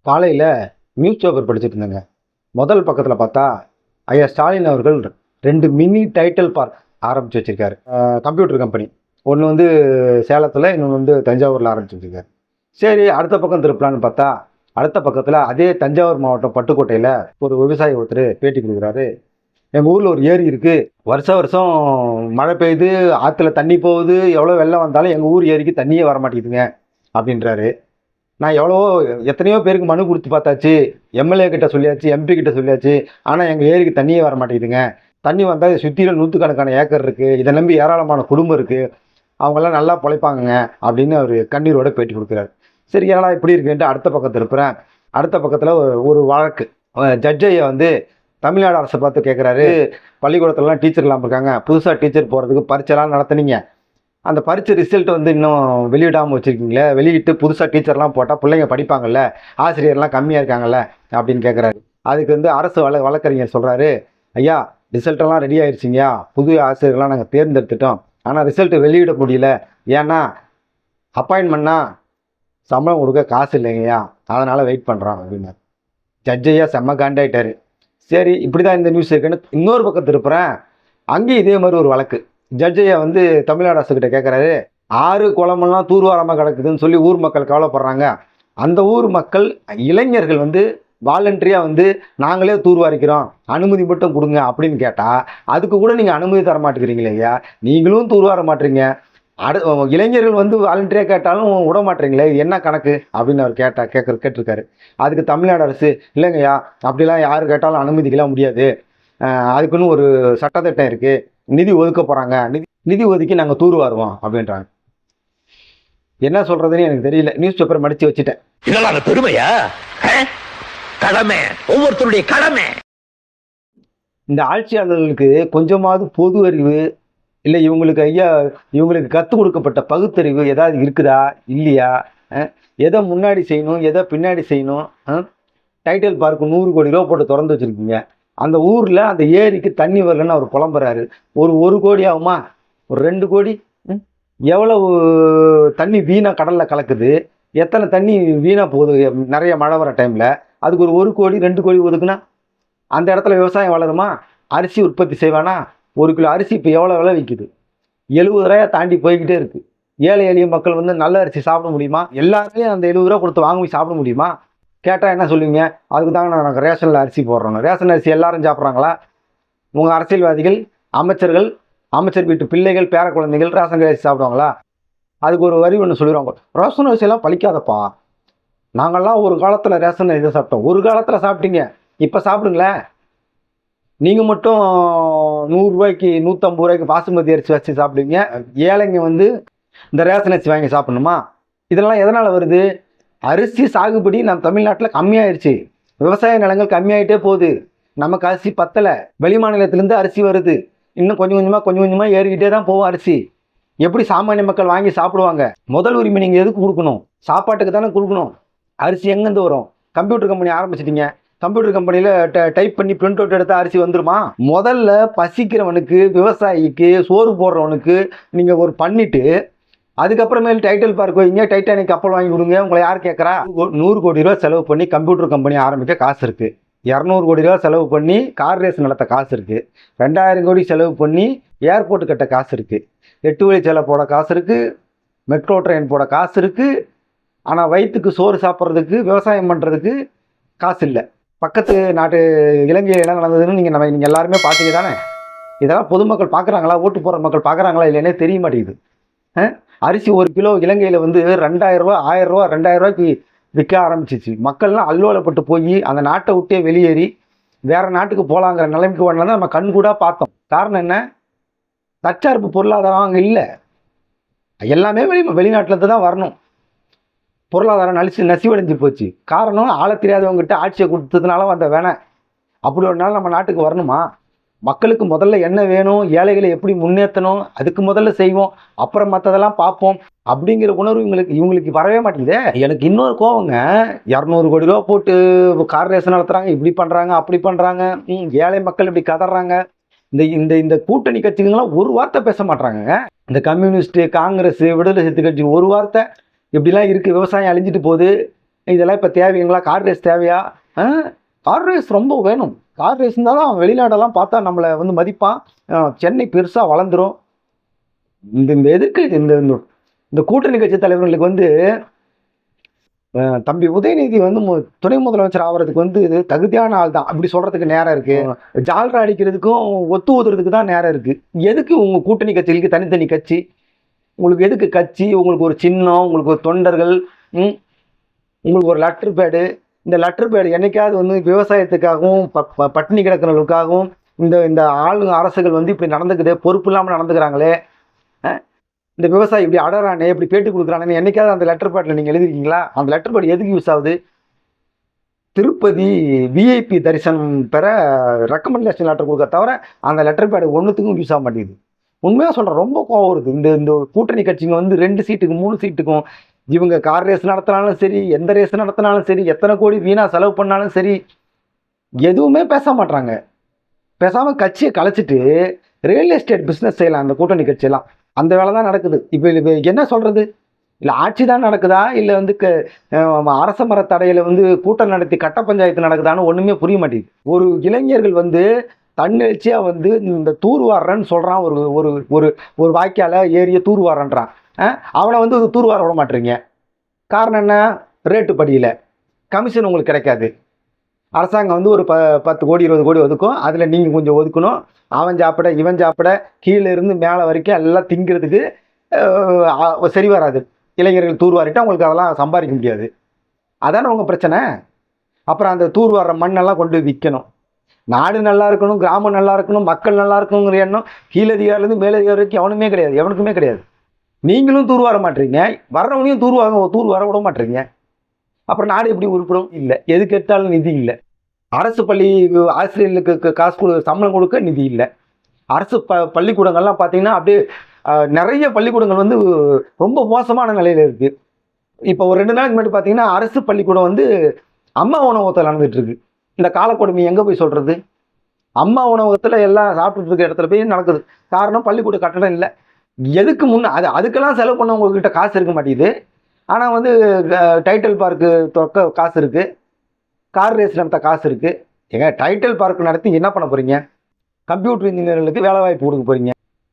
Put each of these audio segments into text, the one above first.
காலையில் news paper படிச்சுட்டு இருந்தேங்க. முதல் பக்கத்தில் பார்த்தா ஐயா ஸ்டாலின் அவர்கள் 2 மினி டைட்டில் பார்க் ஆரம்பித்து வச்சுருக்காரு. கம்ப்யூட்டர் கம்பெனி ஒன்று வந்து சேலத்தில், இன்னொன்று வந்து தஞ்சாவூரில் ஆரம்பித்து வச்சுருக்காரு. சரி, அடுத்த பக்கம் திருப்பலான்னு பார்த்தா அடுத்த பக்கத்தில் அதே தஞ்சாவூர் மாவட்டம் பட்டுக்கோட்டையில் ஒரு விவசாயி ஒருத்தர் பேட்டி கொடுக்குறாரு. எங்கள் ஊரில் ஒரு ஏரி இருக்குது, வருஷம் மழை பெய்யுது, ஆற்றுல தண்ணி போகுது, எவ்வளோ வெள்ளம் வந்தாலும் எங்கள் ஊர் ஏரிக்கு தண்ணியே வரமாட்டேங்குதுங்க அப்படின்றாரு. நான் எத்தனையோ பேருக்கு மனு கொடுத்து பார்த்தாச்சு, எம்எல்ஏ கிட்ட சொல்லியாச்சு, எம்பி கிட்ட சொல்லியாச்சு, ஆனால் எங்கள் ஏரிக்கு தண்ணியே வர மாட்டேங்குதுங்க. தண்ணி வந்தால் சுற்றிலும் 100கணக்கான ஏக்கர் இருக்குது, இதை நம்பி ஏராளமான குடும்பம் இருக்குது, அவங்களாம் நல்லா பிழைப்பாங்கங்க அப்படின்னு அவர் கண்ணீரோட பேட்டி கொடுக்குறாரு. சரி, ஏன்னா இப்படி இருக்குன்ட்டு அடுத்த பக்கத்தில் இருப்பேன். அடுத்த பக்கத்தில் ஒரு வழக்கு. ஜட்ஜையை வந்து தமிழ்நாடு அரசை பார்த்து கேட்குறாரு, பள்ளிக்கூடத்துலலாம் டீச்சர் இல்லாமல் இருக்காங்க, புதுசாக டீச்சர் போகிறதுக்கு பரீட்சைலாம் நடத்துனீங்க, அந்த பரீட்சை ரிசல்ட் வந்து இன்னும் வெளியிடாமல் வச்சுருக்கீங்களே, வெளியிட்டு புதுசாக டீச்சர்லாம் போட்டால் பிள்ளைங்க படிப்பாங்கள்ல, ஆசிரியர்லாம் கம்மியாக இருக்காங்கல்ல அப்படின்னு கேட்குறாரு. அதுக்கு வந்து அரசு வழக்கறிஞர் சொல்கிறாரு, ஐயா ரிசல்ட்டெல்லாம் ரெடி ஆயிடுச்சிங்கய்யா, புது ஆசிரியர்லாம் நாங்கள் தேர்ந்தெடுத்துட்டோம், ஆனால் ரிசல்ட்டு வெளியிட முடியல, ஏன்னா அப்பாயின்மெண்ட்னா சம்பளம் கொடுக்க காசு இல்லைங்கய்யா, அதனால் வெயிட் பண்ணுறோம் அப்படின்னாரு. ஜட்ஜையா செம்ம காண்டாயிட்டார். சரி, இப்படி தான் இந்த நியூஸ் இருக்குன்னு இன்னொரு பக்கம் திருப்புறேன். அங்கேயும் இதே மாதிரி ஒரு வழக்கு. ஜட்ஜையா வந்து தமிழ்நாடு அரசுக்கிட்ட கேட்குறாரு, ஆறு குளமெல்லாம் தூர்வாரமாக கிடக்குதுன்னு சொல்லி ஊர் மக்கள் கவலைப்படுறாங்க, அந்த ஊர் மக்கள் இளைஞர்கள் வந்து வாலண்டரியாக வந்து நாங்களே தூர்வாரிக்கிறோம், அனுமதி மட்டும் கொடுங்க அப்படின்னு கேட்டால் அதுக்கு கூட நீங்கள் அனுமதி தர மாட்டேங்கிறீங்களே ஐயா, நீங்களும் தூர்வார மாட்டீங்க, இளைஞர்கள் வந்து வாலண்டரியாக கேட்டாலும் விட மாட்டீங்களே, இது என்ன கணக்கு அப்படின்னு அவர் கேட்டிருக்காரு. அதுக்கு தமிழ்நாடு அரசு, இல்லைங்கய்யா அப்படிலாம் யார் கேட்டாலும் அனுமதிக்கலாம் முடியாது, அதுக்குன்னு ஒரு சட்டத்திட்டம் இருக்குது, நிதி ஒதுக்க போகிறாங்க, நிதி ஒதுக்கி நாங்கள் தூர்வாருவோம் அப்படின்றாங்க. என்ன சொல்கிறதுன்னு எனக்கு தெரியல. நியூஸ் பேப்பர் மடித்து வச்சுட்டேன். இதெல்லாம் பெருமையா? கடமை, ஒவ்வொருத்தருடைய கடமை. இந்த ஆட்சியாளர்களுக்கு கொஞ்சமாவது பொது அறிவு இல்லை, இவங்களுக்கு கற்றுக் கொடுக்கப்பட்ட பகுத்தறிவு ஏதாவது இருக்குதா இல்லையா? எதை முன்னாடி செய்யணும், எதை பின்னாடி செய்யணும்? டைட்டில் பார்க்கு 100 கோடி ரூபா போட்டு திறந்து வச்சுருக்கீங்க, அந்த ஊரில் அந்த ஏரிக்கு தண்ணி வரலன்னு அவர் புலம்புறாரு. ஒரு கோடி ஆகுமா, ஒரு 2 கோடி? எவ்வளவு தண்ணி வீணாக கடலில் கலக்குது, எத்தனை தண்ணி வீணாக போகுது நிறைய மழை வர டைமில், அதுக்கு ஒரு கோடி 2 கோடி ஒதுக்குனா அந்த இடத்துல விவசாயம் வளருமா? அரிசி உற்பத்தி செய்வானா? 1 கிலோ அரிசி இப்போ எவ்வளோ விலை விற்கிது? 70 ரூபாயை தாண்டி போய்கிட்டே இருக்குது. ஏழை எளிய மக்கள் வந்து நல்ல அரிசி சாப்பிட முடியுமா? எல்லாருமே அந்த 70 ரூபா கொடுத்து வாங்கி சாப்பிட முடியுமா? கேட்டால் என்ன சொல்லுவீங்க, அதுக்கு தாங்க நாங்கள் ரேஷனில் அரிசி போடுறோம். ரேஷன் அரிசி எல்லாரும் சாப்பிட்றாங்களா? உங்கள் அரசியல்வாதிகள், அமைச்சர்கள், அமைச்சர் வீட்டு பிள்ளைகள், பேர குழந்தைகள் ரேஷன் அரிசி சாப்பிடுவாங்களா? அதுக்கு ஒரு வரி ஒன்று சொல்லிடுவாங்க, ரேஷன் அரிசியெல்லாம் பழிக்காதப்பா, நாங்கள்லாம் ஒரு காலத்தில் ரேஷன் அரிசி சாப்பிட்டோம். ஒரு காலத்தில் சாப்பிட்டீங்க, இப்போ சாப்பிடுங்களேன். நீங்கள் மட்டும் 100 ரூபாய்க்கு 150 ரூபாய்க்கு பாசுமதி அரிசி வச்சு சாப்பிடுவீங்க, ஏழைங்க வந்து இந்த ரேஷன் அரிசி வாங்கி சாப்பிடணுமா? இதெல்லாம் எதனால் வருது? அரிசி சாகுபடி நம்ம தமிழ்நாட்டில் கம்மியாயிருச்சு, விவசாய நிலங்கள் கம்மியாயிட்டே போகுது, நமக்கு அரிசி பத்தலை, வெளி மாநிலத்திலேருந்து அரிசி வருது, இன்னும் கொஞ்சம் கொஞ்சமாக ஏறிக்கிட்டே தான் போகும் அரிசி. எப்படி சாமானிய மக்கள் வாங்கி சாப்பிடுவாங்க? முதல் உரிமை நீங்கள் எதுக்கு கொடுக்கணும்? சாப்பாட்டுக்கு தானே கொடுக்கணும். அரிசி எங்கேருந்து வரும்? கம்ப்யூட்டர் கம்பெனி ஆரம்பிச்சிட்டிங்க, கம்ப்யூட்டர் கம்பெனியில் டைப் பண்ணி பிரிண்ட் அவுட் எடுத்தால் அரிசி வந்துருமா? முதல்ல பசிக்கிறவனுக்கு, விவசாயிக்கு, சோறு போடுறவனுக்கு நீங்கள் ஒரு பண்ணிவிட்டு அதுக்கப்புறமேல் டைட்டில் பார்க் வைங்க, டைட்டானிக் கப்பல் வாங்கி கொடுங்க, உங்களை யார் கேட்குறா? 100 கோடி ரூபா செலவு பண்ணி கம்ப்யூட்டர் கம்பெனி ஆரம்பிக்க காசு இருக்குது, 200 கோடி ரூபா செலவு பண்ணி கார் ரேஸ் நடத்த காசு இருக்குது, 2000 கோடி செலவு பண்ணி ஏர்போர்ட்டு கட்ட காசு இருக்குது, 8 வழிச்சாலை போட காசு இருக்குது, மெட்ரோ ட்ரெயின் போட காசு இருக்குது, ஆனால் வயிற்றுக்கு சோறு சாப்பிட்றதுக்கு, விவசாயம் பண்ணுறதுக்கு காசு இல்லை. பக்கத்து நாட்டு இலங்கையில் என்ன நடந்ததுன்னு நீங்கள் எல்லாருமே பார்த்தீங்க தானே? இதெல்லாம் பொதுமக்கள் பார்க்குறாங்களா? ஓட்டு போடுற மக்கள் பார்க்குறாங்களா இல்லைன்னே தெரிய மாட்டேங்குது. அரிசி 1 கிலோ இலங்கையில் வந்து 2000 ரூபா, 1000 ரூபா, 2000 ரூபாய்க்கு விற்க ஆரம்பிச்சிச்சு. மக்கள்லாம் அல்லோலப்பட்டு போய் அந்த நாட்டை விட்டே வெளியேறி வேறு நாட்டுக்கு போகலாங்கிற நிலைமைக்கு வரலாம் தான் நம்ம கண்கூடாக பார்த்தோம். காரணம் என்ன? தற்சார்பு பொருளாதாரம் அங்கே இல்லை, எல்லாமே வெளிநாட்டிலேருந்து தான் வரணும். பொருளாதாரம் நசிவடைஞ்சு போச்சு. காரணம், ஆள தெரியாதவங்ககிட்ட ஆட்சியை கொடுத்ததுனால வந்த வேணை. அப்படி ஒரு நாள் நம்ம நாட்டுக்கு வரணுமா? மக்களுக்கு முதல்ல என்ன வேணும், ஏழைகளை எப்படி முன்னேற்றணும், அதுக்கு முதல்ல செய்வோம், அப்புறம் மற்றதெல்லாம் பார்ப்போம் அப்படிங்கிற உணர்வு இவங்களுக்கு வரவே மாட்டேங்குதே. எனக்கு இன்னொரு கோவங்க, 200 கோடி ரூபா போட்டு கார் ரேஸ் நடத்துகிறாங்க, இப்படி பண்ணுறாங்க, அப்படி பண்ணுறாங்க, ஏழை மக்கள் இப்படி கதறாங்க. இந்த கூட்டணி கட்சிகள்லாம் ஒரு வார்த்தை பேச மாட்டாங்க. இந்த கம்யூனிஸ்ட்டு, காங்கிரஸ், விடுதலை சிறுத்தை கட்சி ஒரு வார்த்தை இப்படிலாம் இருக்குது, விவசாயம் அழிஞ்சிட்டு போகுது, இதெல்லாம் இப்போ தேவைங்களா? கார் ரேஸ் தேவையா? கார் ரேஸ் ரொம்ப வேணும். கார் ரேஸ் இருந்தால் தான் வெளிநாடெல்லாம் பார்த்தா நம்மளை வந்து மதிப்பான். சென்னை பெருசாக வளர்ந்துரும். இந்த இந்த எதுக்கு இந்த இந்த இந்த கூட்டணி கட்சி தலைவர்களுக்கு வந்து தம்பி உதயநிதி வந்து துணை முதலமைச்சர் ஆகிறதுக்கு வந்து இது தகுதியான ஆள் தான் அப்படி சொல்றதுக்கு நேரம் இருக்கு. ஜால்ரா அடிக்கிறதுக்கும் ஒத்து ஊதுறதுக்கு தான் நேரம் இருக்கு. எதுக்கு உங்க கூட்டணி கட்சிகளுக்கு தனித்தனி கட்சி? உங்களுக்கு எதுக்கு கட்சி? உங்களுக்கு ஒரு சின்னம், உங்களுக்கு ஒரு தொண்டர்கள், உங்களுக்கு ஒரு லெட்டர் பேடு. இந்த லெட்டர் பேடு என்னைக்காவது வந்து விவசாயத்துக்காகவும் பட்டினி கிடக்கிறவங்களுக்காகவும் இந்த இந்த அரசுகள் வந்து இப்படி நடந்துக்குது, பொறுப்பு இல்லாமல் நடந்துக்கிறாங்களே, இந்த விவசாயி இப்படி அடறானே, இப்படி பேட்டி கொடுக்குறானே, என்னைக்காவது அந்த லெட்டர் பேடில் நீங்கள் எழுதிருக்கீங்களா? அந்த லெட்டர் பேட் எதுக்கு யூஸ் ஆகுது? திருப்பதி விஐபி தரிசனம் பெற ரெக்கமெண்டேஷன் லெட்டர் கொடுக்க தவிர அந்த லெட்டர் பேடு ஒன்றுத்துக்கும் யூஸ் ஆக மாட்டேங்குது. உண்மையாக சொல்கிறேன், ரொம்ப கோவம் வருது. இந்த இந்த கூட்டணி கட்சிங்க வந்து 2 சீட்டுக்கு 3 சீட்டுக்கும் இவங்க கார் ரேஸ் நடத்தினாலும் சரி, எந்த ரேஸ் நடத்தினாலும் சரி, எத்தனை கோடி வீணாக செலவு பண்ணாலும் சரி, எதுவுமே பேச மாட்டாங்க. பேசாமல் கட்சியை கலைச்சிட்டு ரியல் எஸ்டேட் பிஸ்னஸ் செய்யலாம் அந்த கூட்டணி கட்சியெல்லாம். அந்த வேலை தான் நடக்குது. இப்போ என்ன சொல்கிறது? இல்லை ஆட்சி தான் நடக்குதா, இல்லை வந்து அரச மர தடையில் வந்து கூட்டம் நடத்தி கட்ட பஞ்சாயத்து நடக்குதான்னு ஒன்றுமே புரிய மாட்டேங்குது. ஒரு இளைஞர்கள் வந்து தன்னெழுச்சியாக வந்து இந்த தூர்வாடுறேன்னு சொல்கிறான். ஒரு ஒரு ஒரு ஒரு வாய்க்கால ஏரிய தூர்வாரன்றான். அவனை வந்து தூர்வார விட மாட்டேறீங்க. காரணம் என்ன? ரேட்டு படியில் கமிஷன் உங்களுக்கு கிடைக்காது. அரசாங்கம் வந்து ஒரு 10 கோடி 20 கோடி ஒதுக்கும். அதில் நீங்கள் கொஞ்சம் ஒதுக்கணும். அவன் சாப்பிட இவன் சாப்பிட கீழே இருந்து மேலே வரைக்கும் எல்லாம் திங்கிறதுக்கு சரி வராது. இளைஞர்கள் தூர்வாரிட்டு அவங்களுக்கு அதெல்லாம் சம்பாதிக்க முடியாது. அதானே உங்கள் பிரச்சனை. அப்புறம் அந்த தூர்வார மண்ணெல்லாம் கொண்டு விற்கணும். நாடு நல்லா இருக்கணும், கிராமம் நல்லா இருக்கணும், மக்கள் நல்லா இருக்கணுங்கிற எண்ணம் கீழதிகாரிலேருந்து மேலதிகாரி வரைக்கும் எவனுமே கிடையாது, எவனுக்குமே கிடையாது. நீங்களும் தூர்வார மாட்டீங்க, வர்றவனையும் தூர்வார விட மாட்டீங்க. அப்புறம் நாடு எப்படி உருப்படும்? இல்லை. எது கேட்டாலும் நிதி இல்லை. அரசு பள்ளி ஆசிரியர்களுக்கு காசு சம்பளம் கொடுக்க நிதி இல்லை. அரசு பள்ளிக்கூடங்கள்லாம் பார்த்தீங்கன்னா அப்படியே நிறைய பள்ளிக்கூடங்கள் வந்து ரொம்ப மோசமான நிலையில் இருக்குது. இப்போ ஒரு 2 நாளைக்கு முன்னாடி பார்த்தீங்கன்னா அரசு பள்ளிக்கூடம் வந்து அம்மா உணவகத்தில் நடந்துட்டு இருக்கு. இந்த காலக்கொடுமை எங்கே போய் சொல்கிறது? அம்மா உணவகத்தில் எல்லாம் சாப்பிட்டுட்டு இருக்க இடத்துல போய் நடக்குது. காரணம் பள்ளிக்கூட கட்டணம் இல்லை. எதுக்கு அதுக்கெல்லாம் செலவு பண்ண உங்ககிட்ட காசு இருக்க மாட்டேங்குது. ஆனால் வந்து டைட்டில் பார்க்கு தொக்க காசு இருக்குது, கார் ரேஸ் நடத்த காசு இருக்குது. ஏங்க டைட்டில் பார்க் நடத்தி என்ன பண்ண போகிறீங்க? கம்ப்யூட்டர் இன்ஜினியர்களுக்கு வேலை வாய்ப்பு கொடுக்க போகிறீங்க.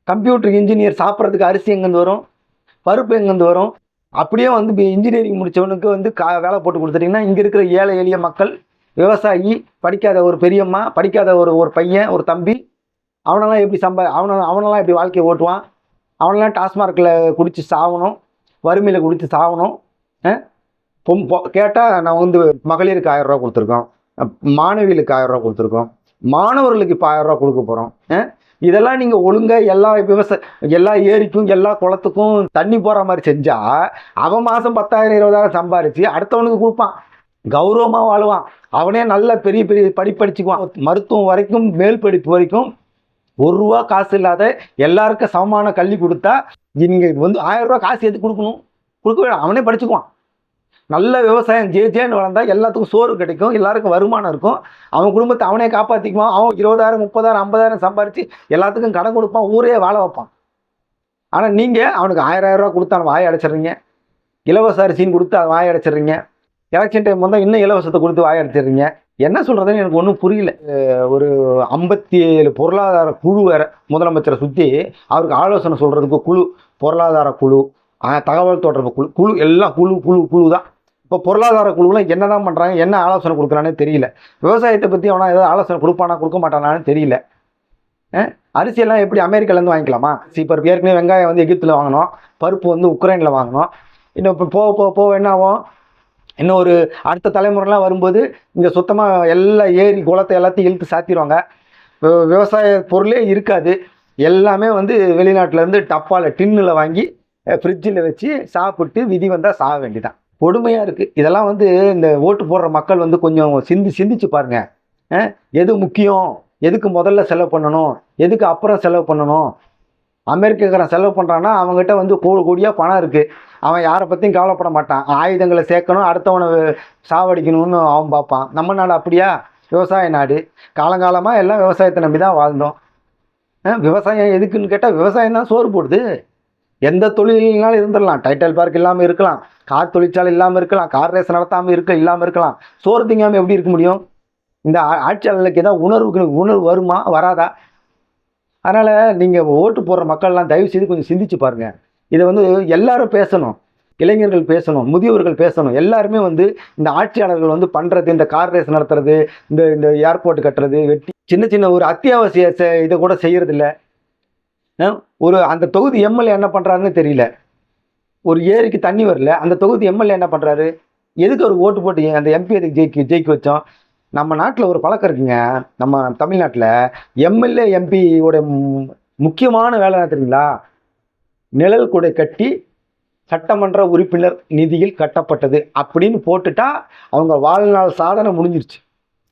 கம்ப்யூட்டர் இன்ஜினியர் சாப்பிட்றதுக்கு அரிசி எங்கேருந்து வரும்? பருப்பு எங்கேருந்து வரும்? அப்படியே வந்து இன்ஜினியரிங் முடித்தவனுக்கு வந்து வேலை போட்டு கொடுத்துட்டிங்கன்னா இங்கே இருக்கிற ஏழை எளிய மக்கள், விவசாயி, படிக்காத ஒரு பெரியம்மா, படிக்காத ஒரு பையன், ஒரு தம்பி, அவனெல்லாம் எப்படி அவனெல்லாம் எப்படி வாழ்க்கையை ஓட்டுவான்? அவனெல்லாம் டாஸ்மார்க்கில் குடித்து சாகணும், வறுமையில் குடித்து சாகணும். கேட்டால் நான் வந்து மகளிருக்கு 1000 ரூபா கொடுத்துருக்கோம், மாணவிகளுக்கு 1000 ரூபா கொடுத்துருக்கோம், மாணவர்களுக்கு இப்போ 1000 ரூபா கொடுக்க போகிறோம். இதெல்லாம் நீங்கள் ஒழுங்காக எல்லா ஏரிக்கும் எல்லா குளத்துக்கும் தண்ணி போகிற மாதிரி செஞ்சால் அவன் மாதம் 10,000 20,000 சம்பாரித்து அடுத்தவனுக்கு கொடுப்பான், கௌரவமாக வாழுவான். அவனே நல்ல பெரிய பெரிய படிச்சுக்குவான். மருத்துவம் வரைக்கும் மேல் படிப்பு வரைக்கும் 1 ரூபா காசு இல்லாத எல்லாருக்கும் சமமான கல்வி கொடுத்தா நீங்கள் வந்து 1000 ரூபா காசு எதுக்கு கொடுக்கணும்? கொடுக்க வேண்டாம், அவனே படிச்சுக்குவான். நல்ல விவசாயம் ஜேன்னு வளர்ந்தால் எல்லாத்துக்கும் சோறு கிடைக்கும், எல்லாருக்கும் வருமானம் இருக்கும், அவன் குடும்பத்தை அவனே காப்பாற்றிக்குவான். அவன் 20,000 30,000 50,000 சம்பாரித்து எல்லாத்துக்கும் கடன் கொடுப்பான், ஊரே வாழ வைப்பான். ஆனால் நீங்கள் அவனுக்கு 1000 ரூபா கொடுத்து அவன் வாயை அடைச்சிடுறீங்க, இலவச அரிசின்னு கொடுத்து அவன் வாயை அடைச்சிடுறீங்க, எலெக்ஷன் டைம் வந்தால் இன்னும் இலவசத்தை கொடுத்து வாயை அடைச்சிடுறீங்க. என்ன சொல்கிறதுன்னு எனக்கு ஒன்றும் புரியல. ஒரு 57 பொருளாதார குழு வேறு முதலமைச்சரை சுற்றி அவருக்கு ஆலோசனை சொல்கிறதுக்கு குழு, பொருளாதார குழு, தகவல் தொடர்பு குழு எல்லாம் குழு தான். இப்போ பொருளாதார குழுவில் என்ன தான் பண்ணுறாங்க, என்ன ஆலோசனை கொடுக்குறானே தெரியல. விவசாயத்தை பற்றி அவனா ஏதாவது ஆலோசனை கொடுப்பானா கொடுக்க மாட்டானான்னு தெரியல. அரிசியெல்லாம் எப்படி அமெரிக்காலேருந்து வாங்கிக்கலாமா? இப்போ ஏற்கனவே வெங்காயம் வந்து எகிப்தில் வாங்கினோம், பருப்பு வந்து உக்ரைனில் வாங்கினோம். இன்னும் இப்போ போக என்ன ஆகும்? இன்னும் ஒரு அடுத்த தலைமுறைலாம் வரும்போது இங்கே சுத்தமாக எல்லா ஏரி குளத்தை எல்லாத்தையும் இழுத்து சாத்திடுவாங்க. விவசாய பொருளே இருக்காது. எல்லாமே வந்து வெளிநாட்டிலேருந்து டப்பாவில் டின்னில் வாங்கி ஃப்ரிட்ஜில் வச்சு சாப்பிட்டு விதி வந்தால் சாக வேண்டிதான். கொடுமையாக இருக்குது. இதெல்லாம் வந்து இந்த ஓட்டு போடுற மக்கள் வந்து கொஞ்சம் சிந்திச்சு பாருங்கள். எது முக்கியம், எதுக்கு முதல்ல செலவு பண்ணணும், எதுக்கு அப்புறம் செலவு பண்ணணும். அமெரிக்காக்காரன் செலவு பண்ணுறான்னா அவங்ககிட்ட வந்து கோடியாக பணம் இருக்குது, அவன் யாரை பற்றியும் கவலைப்பட மாட்டான். ஆயுதங்களை சேர்க்கணும், அடுத்தவனை சாவடிக்கணும்னு அவன் பார்ப்பான். நம்ம நாடு அப்படியா? விவசாய நாடு. காலங்காலமாக எல்லாம் விவசாயத்தை நம்பி தான் வாழ்ந்தோம். விவசாயம் எதுக்குன்னு கேட்டால் விவசாயம் தான் சோறு போடுது. எந்த தொழில்னாலும் இருந்துடலாம், டைட்டில் பார்க் இல்லாமல் இருக்கலாம், கார் தொழிற்சாலை இல்லாமல் இருக்கலாம், கார் ரேஸ் நடத்தாமல் இல்லாமல் இருக்கலாம். சோறு திங்காமல் எப்படி இருக்க முடியும்? இந்த ஆட்சியாளர்களுக்கு ஏதாவது உணர்வு வருமா, வராதா? அதனால் நீங்கள் ஓட்டு போடுற மக்கள்லாம் தயவு செய்து கொஞ்சம் சிந்திச்சு பாருங்கள். இதை வந்து எல்லாரும் பேசணும், இளைஞர்கள் பேசணும், முதியவர்கள் பேசணும். எல்லாருமே வந்து இந்த ஆட்சியாளர்கள் வந்து பண்ணுறது, இந்த கார் ரேஸ் நடத்துறது, இந்த ஏர்போர்ட் கட்டுறது, வெட்டி சின்ன சின்ன ஒரு அத்தியாவசிய இதை கூட செய்யறதில்ல. ஒரு அந்த தொகுதி எம்எல்ஏ என்ன பண்ணுறாருன்னு தெரியல. ஒரு ஏரிக்கு தண்ணி வரல, அந்த தொகுதி எம்எல்ஏ என்ன பண்ணுறாரு? எதுக்கு ஒரு ஓட்டு போட்டு அந்த எம்பி எதுக்கு ஜெயிக்க வச்சோம்? நம்ம நாட்டில் ஒரு பழக்கம் இருக்குங்க, நம்ம தமிழ்நாட்டில் எம்எல்ஏ எம்பியோட முக்கியமான வேலை என்ன தெரியுங்களா? நிழல் குடை கட்டி சட்டமன்ற உறுப்பினர் நிதியில் கட்டப்பட்டது அப்படின்னு போட்டுட்டா அவங்க வாழ்நாள் சாதனை முடிஞ்சிருச்சு.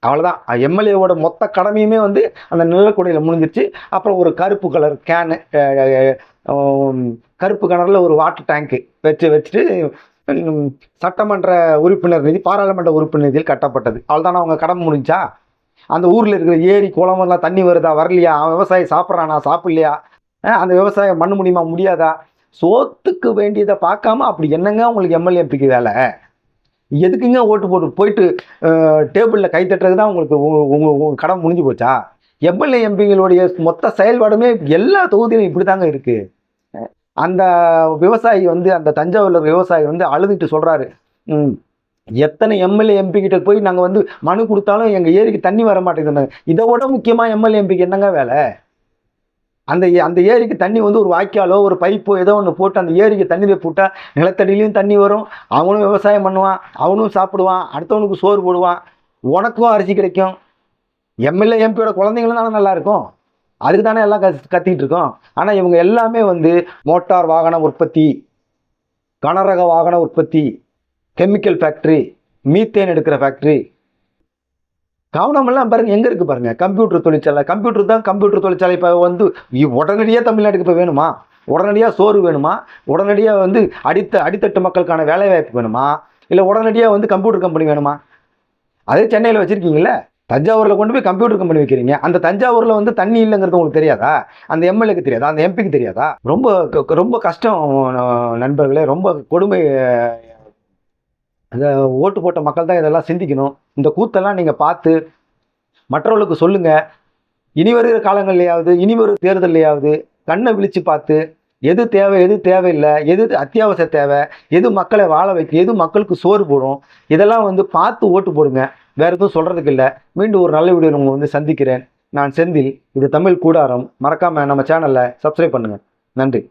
அவ்வளோதான். எம்எல்ஏவோட மொத்த கடமையுமே வந்து அந்த நிழற்குடையில் முடிஞ்சிருச்சு. அப்புறம் ஒரு கருப்பு கலர் கேனு, கருப்பு கலரில் ஒரு வாட்டர் டேங்க்கு வச்சுட்டு சட்டமன்ற உறுப்பினர் நிதி, பாராளுமன்ற உறுப்பினர் நிதியில் கட்டப்பட்டது. அவ்வளோதானே அவங்க கடமை முடிஞ்சா? அந்த ஊரில் இருக்கிற ஏரி குளமெல்லாம் தண்ணி வருதா, வரலையா? அவன் விவசாயி சாப்பிட்றானா, சாப்பிட்லையா? அந்த விவசாயம் பண்ண முடியுமா, முடியாதா? சோத்துக்கு வேண்டியதை பார்க்காம அப்படி என்னங்க உங்களுக்கு எம்எல்ஏ எம்பிக்கு வேலை? எதுக்குங்க ஓட்டு போயிட்டு டேபிளில் கை தட்டுறது தான் உங்களுக்கு உங்கள் கடமை முடிஞ்சு போச்சா? எம்எல்ஏ எம்பிங்களுடைய மொத்த செயல்பாடுமே எல்லா தொகுதியிலும் இப்படி தாங்க இருக்குது. அந்த விவசாயி வந்து, அந்த தஞ்சாவூரில் விவசாயி வந்து அழுதுட்டு சொல்கிறாரு, எத்தனை எம்எல்ஏ எம்பி கிட்ட போய் நாங்கள் வந்து மனு கொடுத்தாலும் எங்கள் ஏரிக்கு தண்ணி வர மாட்டேங்குது. இதை விட முக்கியமாக எம்எல்ஏ எம்பிக்கு என்னங்க வேலை? அந்த ஏரிக்கு தண்ணி வந்து ஒரு வாய்க்காலோ ஒரு பைப்போ ஏதோ ஒன்று போட்டு அந்த ஏரிக்கு தண்ணியில் போட்டால் நிலத்தடியிலையும் தண்ணி வரும், அவனும் விவசாயம் பண்ணுவான், அவனும் சாப்பிடுவான், அடுத்தவனுக்கு சோறு போடுவான், உனக்கும் அரிசி கிடைக்கும். எம்எல்ஏ எம்பியோட குழந்தைங்களும் தானே நல்லா இருக்கும். அதுக்கு தானே எல்லாம் கத்திக்கிட்டு இருக்கோம். ஆனால் இவங்க எல்லாமே வந்து மோட்டார் வாகன உற்பத்தி, கனரக வாகன உற்பத்தி, கெமிக்கல் ஃபேக்ட்ரி, மீத்தேன் எடுக்கிற ஃபேக்ட்ரி, கவனமெல்லாம் பாருங்கள் எங்கே இருக்குது பாருங்கள். கம்ப்யூட்டர் தொழிற்சாலை, கம்ப்யூட்டர் தொழிற்சாலை இப்போ வந்து உடனடியாக தமிழ்நாட்டுக்கு இப்போ வேணுமா? உடனடியாக சோறு வேணுமா? உடனடியாக வந்து அடித்தட்டு மக்களுக்கான வேலைவாய்ப்பு வேணுமா? இல்லை உடனடியாக வந்து கம்ப்யூட்டர் கம்பெனி வேணுமா? அதே சென்னையில் வச்சுருக்கீங்களே, தஞ்சாவூரில் கொண்டு போய் கம்ப்யூட்டர் கம்பெனி வைக்கிறீங்க. அந்த தஞ்சாவூரில் வந்து தண்ணி இல்லைங்கிறது உங்களுக்கு தெரியாதா? அந்த எம்எல்ஏக்கு தெரியாதா? அந்த எம்பிக்கு தெரியாதா? ரொம்ப கஷ்டம் நண்பர்களே, ரொம்ப கொடுமை. அந்த ஓட்டு போட்ட மக்கள் தான் இதெல்லாம் சிந்திக்கணும். இந்த கூத்தெல்லாம் நீங்கள் பார்த்து மற்றவர்களுக்கு சொல்லுங்கள். இனி வருகிற காலங்கள்லையாவது, இனி வரும் தேர்தல்லையாவது கண்ணை விழித்து பார்த்து எது தேவை, எது தேவையில்லை, எது அத்தியாவசிய தேவை, எது மக்களை வாழ வைக்கும், எது மக்களுக்கு சோறு போடும், இதெல்லாம் வந்து பார்த்து ஓட்டு போடுங்க. வேறு எதுவும் சொல்கிறதுக்கு இல்லை. மீண்டும் ஒரு நல்ல வீடியோ உங்களை வந்து சந்திக்கிறேன். நான் செந்தில். இது தமிழ் கூடாரம். மறக்காமல் நம்ம சேனலை சப்ஸ்கிரைப் பண்ணுங்கள். நன்றி.